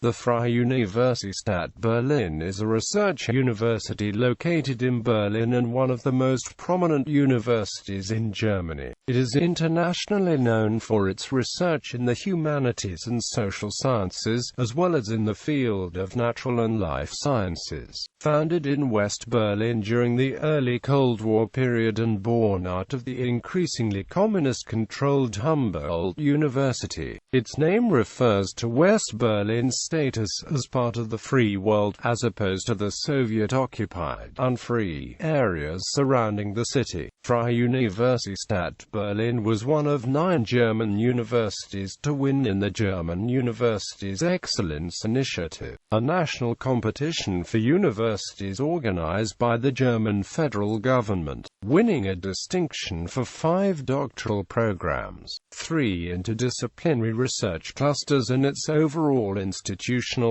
The Freie Universität Berlin is a research university located in Berlin and one of the most prominent universities in Germany. It is internationally known for its research in the humanities and social sciences, as well as in the field of natural and life sciences. Founded in West Berlin during the early Cold War period and born out of the increasingly communist-controlled Humboldt University, its name refers to West Berlin's status as part of the free world, as opposed to the Soviet-occupied, unfree areas surrounding the city. Freie Universität Berlin was one of 9 German universities to win in the German Universities Excellence Initiative, a national competition for universities organized by the German federal government, winning a distinction for 5 doctoral programs, 3 interdisciplinary research clusters, and its overall institutional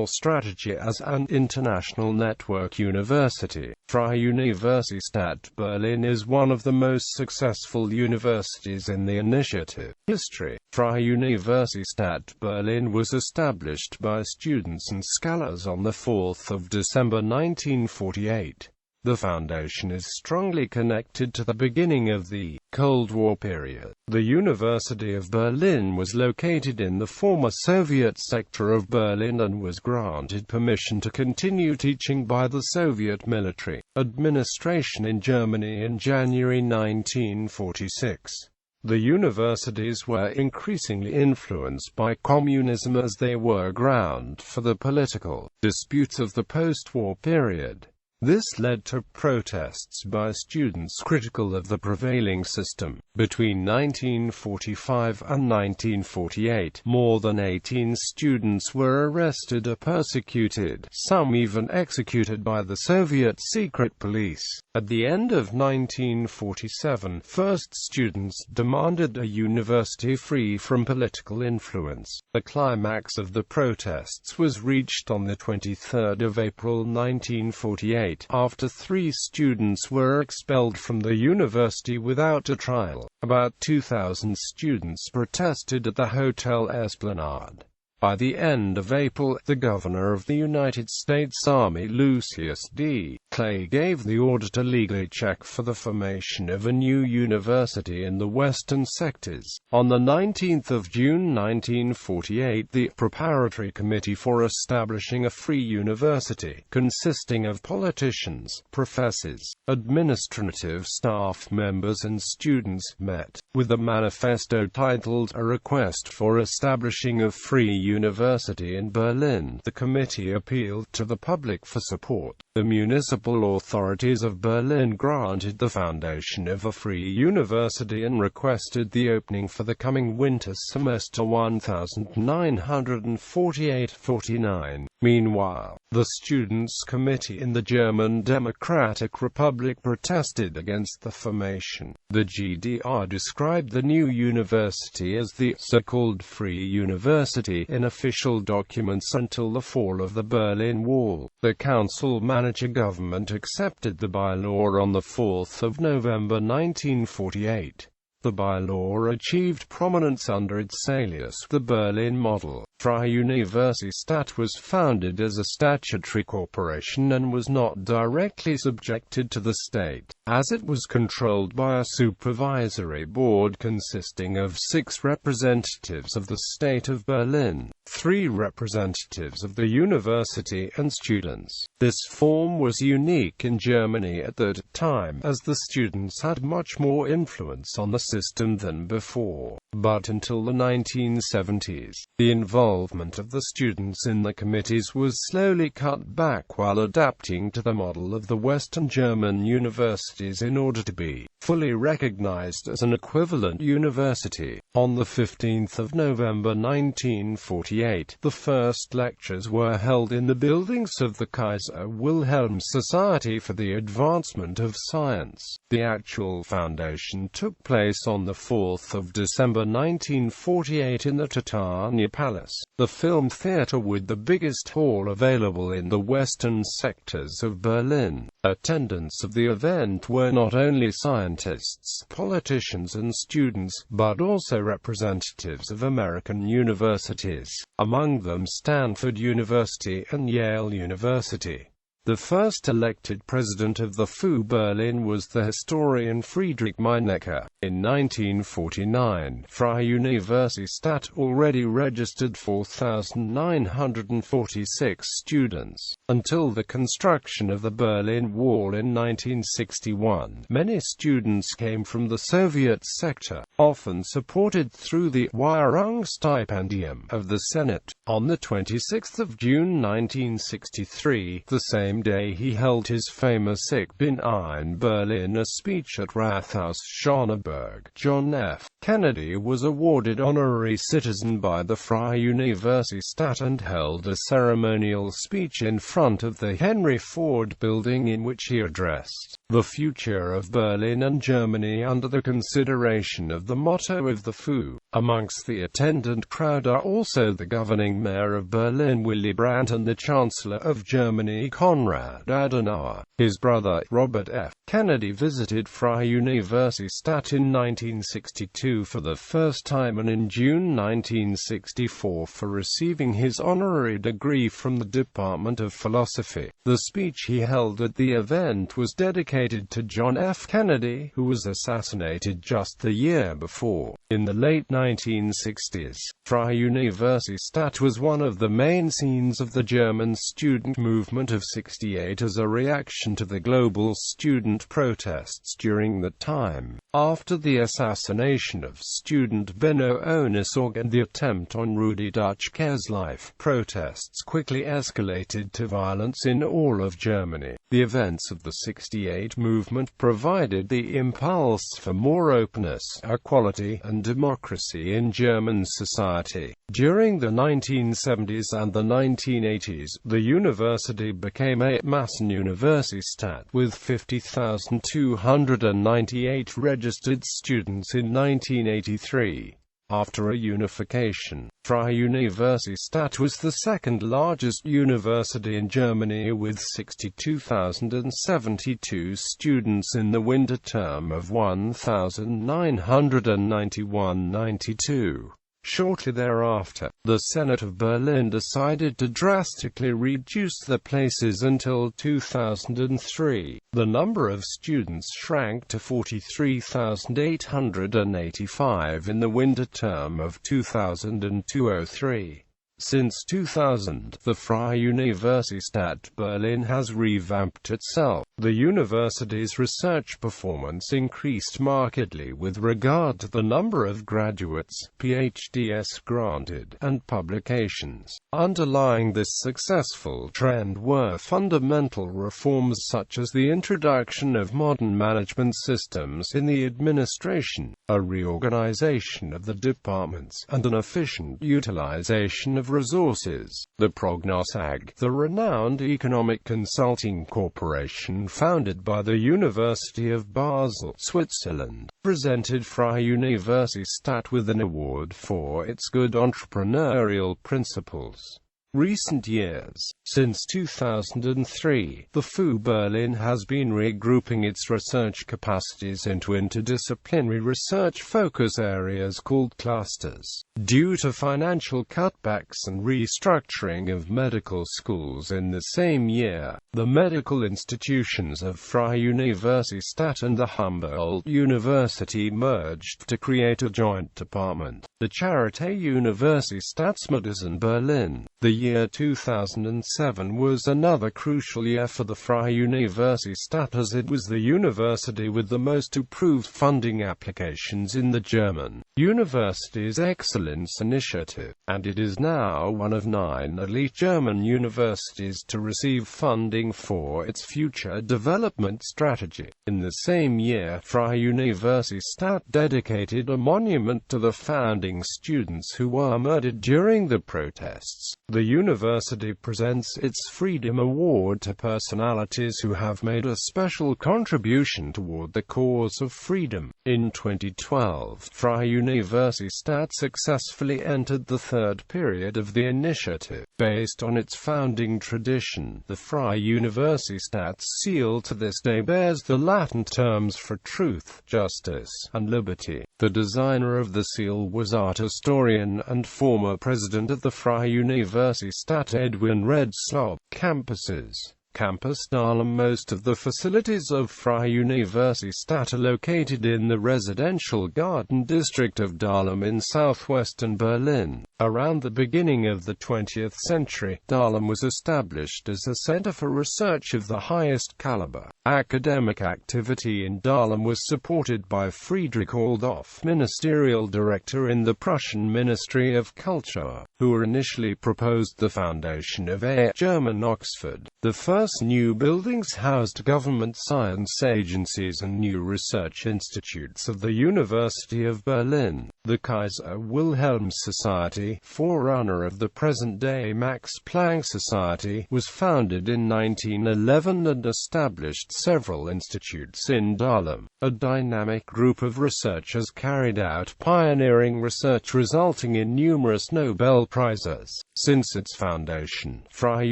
strategy as an international network university. Freie Universität Berlin is one of the most successful universities in the initiative. History. Freie Universität Berlin was established by students and scholars on the 4th of December 1948. The foundation is strongly connected to the beginning of the Cold War period. The University of Berlin was located in the former Soviet sector of Berlin and was granted permission to continue teaching by the Soviet military administration in Germany in January 1946. The universities were increasingly influenced by communism as they were ground for the political disputes of the post-war period. This led to protests by students critical of the prevailing system. Between 1945 and 1948, more than 18 students were arrested or persecuted, some even executed by the Soviet secret police. At the end of 1947, first students demanded a university free from political influence. The climax of the protests was reached on the 23rd of April 1948. After 3 students were expelled from the university without a trial. About 2,000 students protested at the Hotel Esplanade. By the end of April, the governor of the United States Army, Lucius D. Clay, gave the order to legally check for the formation of a new university in the western sectors. On the 19th of June 1948, the Preparatory Committee for establishing a free university, consisting of politicians, professors, administrative staff members and students, met, with a manifesto titled "A Request for Establishing a Free University in Berlin." The committee appealed to the public for support. The municipal authorities of Berlin granted the foundation of a free university and requested the opening for the coming winter semester 1948-49. Meanwhile, the Students' Committee in the German Democratic Republic protested against the formation. The GDR described the new university as the so-called Free University in official documents until the fall of the Berlin Wall. The council-manager government accepted the bylaw on the 4th of November 1948. The bylaw achieved prominence under its alias, the Berlin Model. Freie Universität was founded as a statutory corporation and was not directly subjected to the state, as it was controlled by a supervisory board consisting of 6 representatives of the state of Berlin, 3 representatives of the university, and students. This form was unique in Germany at that time, as the students had much more influence on the system than before. But until the 1970s, the involvement of the students in the committees was slowly cut back while adapting to the model of the Western German universities in order to be fully recognized as an equivalent university. On the 15th of November 1948, the first lectures were held in the buildings of the Kaiser Wilhelm Society for the Advancement of Science. The actual foundation took place on the 4th of December 1948 in the Titania Palace. the film theater with the biggest hall available in the western sectors of Berlin. Attendants of the event were not only scientists, politicians and students, but also representatives of American universities, among them Stanford University and Yale University. The first elected president of the FU Berlin was the historian Friedrich Meinecke. In 1949, Freie Universität already registered 4,946 students. Until the construction of the Berlin Wall in 1961, many students came from the Soviet sector, often supported through the Stipendium of the Senate. On the 26th of June 1963, the same day he held his famous Ich bin ein Berliner speech at Rathaus Schöneberg. John F. Kennedy was awarded honorary citizen by the Freie Universität and held a ceremonial speech in front of the Henry Ford building in which he addressed the future of Berlin and Germany under the consideration of the motto of the FU. Amongst the attendant crowd are also the governing mayor of Berlin Willy Brandt and the Chancellor of Germany Konrad Adenauer. His brother, Robert F. Kennedy, visited Freie Universität in 1962 for the first time and in June 1964 for receiving his honorary degree from the Department of Philosophy. The speech he held at the event was dedicated to John F. Kennedy, who was assassinated just the year before. In the late 1960s, Freie Universität was one of the main scenes of the German student movement of '68 as a reaction to the global student protests during that time. After the assassination of student Benno Ohnesorg and the attempt on Rudi Dutschke's life, protests quickly escalated to violence in all of Germany. The events of the '68 movement provided the impulse for more openness, equality, and democracy in German society. During the 1970s and the 1980s, the university became a Massenuniversität with 50,298 registered students in 1983. After a unification, Freie Universität was the second largest university in Germany with 62,072 students in the winter term of 1991-92. Shortly thereafter, the Senate of Berlin decided to drastically reduce the places until 2003. The number of students shrank to 43,885 in the winter term of 2002-03. Since 2000, the Freie Universität Berlin has revamped itself. The university's research performance increased markedly with regard to the number of graduates, PhDs granted, and publications. Underlying this successful trend were fundamental reforms such as the introduction of modern management systems in the administration, a reorganization of the departments, and an efficient utilization of resources. The Prognosag, the renowned economic consulting corporation founded by the University of Basel, Switzerland, presented Freie Universität with an award for its good entrepreneurial principles. Recent years. Since 2003, the FU Berlin has been regrouping its research capacities into interdisciplinary research focus areas called clusters. Due to financial cutbacks and restructuring of medical schools in the same year, the medical institutions of Freie Universität and the Humboldt University merged to create a joint department, the Charité Universitätsmedizin Berlin. The year 2007 was another crucial year for the Freie Universität as it was the university with the most approved funding applications in the German Universities Excellence Initiative, and it is now one of 9 elite German universities to receive funding funding for its future development strategy. In the same year, Freie Universität dedicated a monument to the founding students who were murdered during the protests. The university presents its Freedom Award to personalities who have made a special contribution toward the cause of freedom. In 2012, Freie Universität successfully entered the third period of the initiative. Based on its founding tradition, the Freie Universität seal to this day bears the Latin terms for truth, justice, and liberty. The designer of the seal was art historian and former president of the Freie Universität Edwin Redslob. Campuses. Campus Dahlem. Most of the facilities of Freie Universität are located in the residential garden district of Dahlem in southwestern Berlin. Around the beginning of the 20th century, Dahlem was established as a center for research of the highest caliber. Academic activity in Dahlem was supported by Friedrich Althoff, ministerial director in the Prussian Ministry of Culture, who initially proposed the foundation of a German Oxford. The first new buildings housed government science agencies and new research institutes of the University of Berlin. The Kaiser Wilhelm Society, forerunner of the present-day Max Planck Society, was founded in 1911 and established several institutes in Dahlem. A dynamic group of researchers carried out pioneering research resulting in numerous Nobel Prizes. Since its foundation, Freie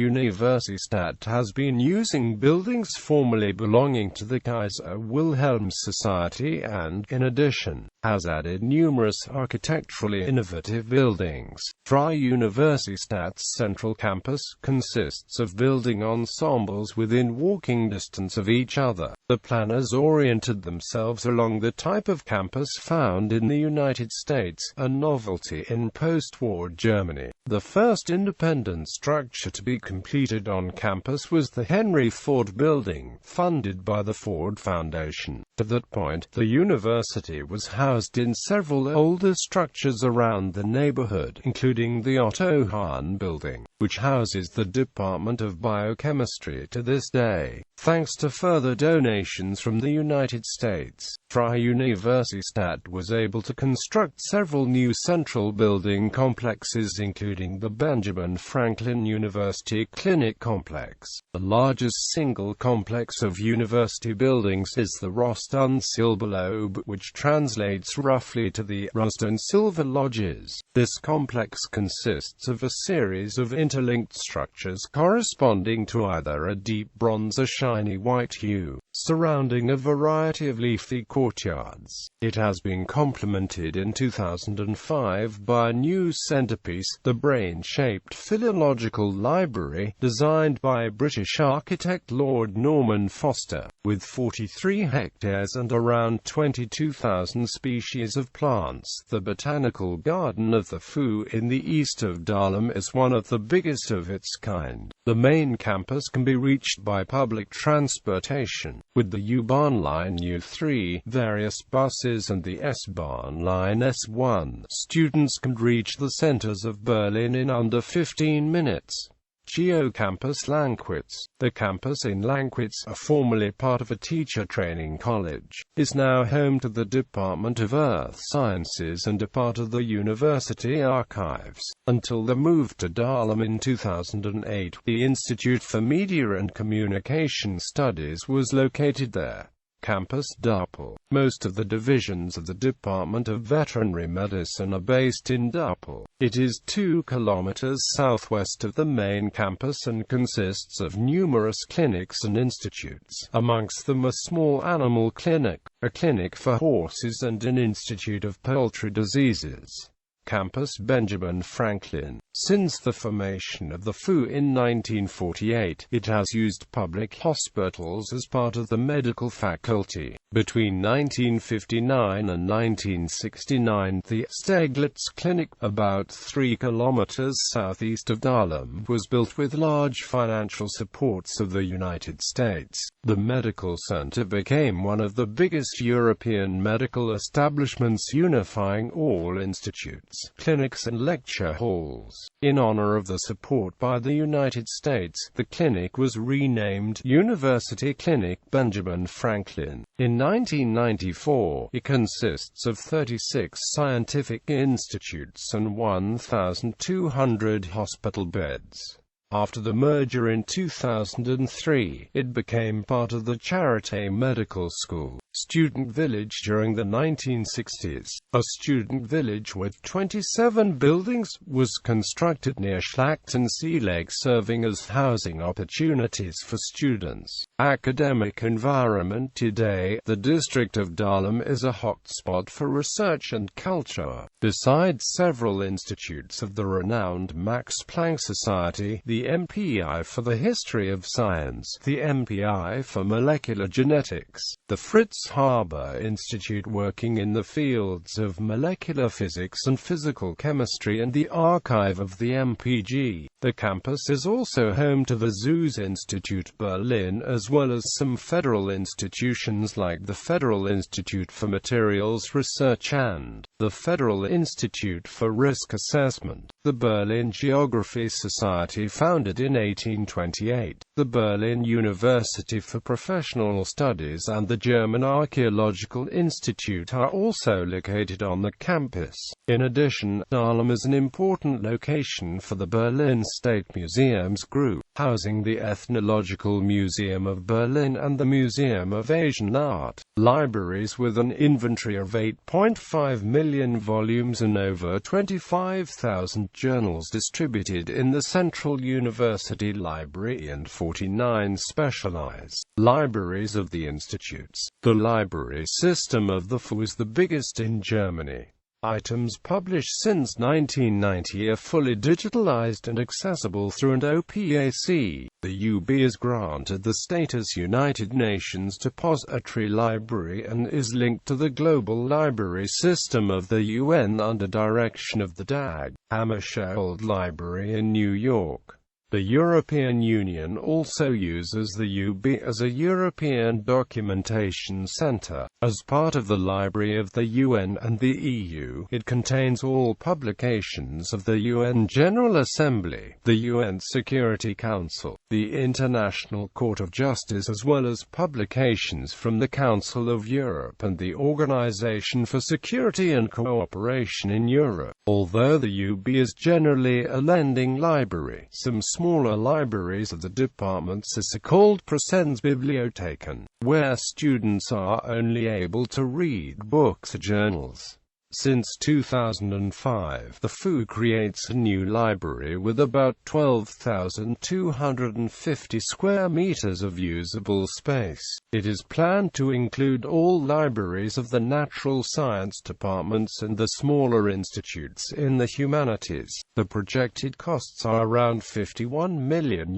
Universität has been using buildings formerly belonging to the Kaiser Wilhelm Society and, in addition, has added numerous architecturally innovative buildings. Freie Universität's central campus consists of building ensembles within walking distance of each other. The planners oriented themselves along the type of campus found in the United States, a novelty in post-war Germany. The first independent structure to be completed on campus was the Henry Ford Building, funded by the Ford Foundation. At that point, the university was housed in several older structures around the neighborhood, including the Otto Hahn Building, which houses the Department of Biochemistry to this day. Thanks to further donations from the United States, Freie Universität was able to construct several new central building complexes, including the Benjamin Franklin University Clinic Complex. The largest single complex of university buildings is the Rost-und-Silberlobe, which translates roughly to the Rust and Silver Lodges. This complex consists of a series of interlinked structures corresponding to either a deep bronze or shiny white hue, surrounding a variety of leafy courtyards. It has been complemented in 2005 by a new centerpiece, the brain-shaped Philological Library, designed by British architect Lord Norman Foster. With 43 hectares and around 22,000 species of plants, the Botanical Garden of the Fu in the east of Dahlem is one of the biggest of its kind. The main campus can be reached by public transportation, with the U-Bahn line U3, various buses and the S-Bahn line S1. Students can reach the centers of Berlin in under 15 minutes. Geo-Campus Lankwitz. The campus in Lankwitz, formerly part of a teacher training college, is now home to the Department of Earth Sciences and a part of the university archives. Until the move to Dahlem in 2008, the Institute for Media and Communication Studies was located there. Campus Dappel. Most of the divisions of the Department of Veterinary Medicine are based in Dappel. It is 2 kilometers southwest of the main campus and consists of numerous clinics and institutes. Amongst them a small animal clinic, a clinic for horses and an institute of poultry diseases. Campus Benjamin Franklin. Since the formation of the FU in 1948, it has used public hospitals as part of the medical faculty. Between 1959 and 1969, the Steglitz Clinic, about 3 kilometers southeast of Dahlem, was built with large financial supports of the United States. The medical center became one of the biggest European medical establishments unifying all institutes. clinics and lecture halls. In honor of the support by the United States, the clinic was renamed University Clinic Benjamin Franklin. In 1994, it consists of 36 scientific institutes and 1,200 hospital beds. After the merger in 2003, it became part of the Charité Medical School Student Village during the 1960s. A student village with 27 buildings was constructed near Schlachtensee Lake, serving as housing opportunities for students. Academic environment. Today, the district of Dahlem is a hotspot for research and culture. Besides several institutes of the renowned Max Planck Society, the MPI for the History of Science, the MPI for Molecular Genetics, the Fritz Haber Institute working in the fields of molecular physics and physical chemistry, and the archive of the MPG. The campus is also home to the Zoos Institute Berlin, as well as some federal institutions like the Federal Institute for Materials Research and the Federal Institute for Risk Assessment. The Berlin Geography Society, founded in 1828, the Berlin University for Professional Studies and the German Archaeological Institute are also located on the campus. In addition, Dahlem is an important location for the Berlin State Museums Group, housing the Ethnological Museum of Berlin and the Museum of Asian Art. Libraries with an inventory of 8.5 million volumes and over 25,000 journals distributed in the Central University Library and 49 specialized libraries of the institutes. The library system of the FU is the biggest in Germany. Items published since 1990 are fully digitalized and accessible through an OPAC. The UB is granted the status United Nations Depository Library and is linked to the global library system of the UN under direction of the Dag Hammarskjöld Library in New York. The European Union also uses the UB as a European Documentation Center. As part of the Library of the UN and the EU, it contains all publications of the UN General Assembly, the UN Security Council, the International Court of Justice, as well as publications from the Council of Europe and the Organization for Security and Cooperation in Europe. Although the UB is generally a lending library, some smaller libraries of the departments are called Präsenzbibliotheken, where students are only able to read books or journals. Since 2005, the FU creates a new library with about 12,250 square meters of usable space. It is planned to include all libraries of the natural science departments and the smaller institutes in the humanities. The projected costs are around €51 million.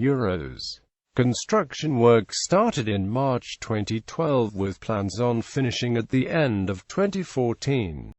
Construction work started in March 2012 with plans on finishing at the end of 2014.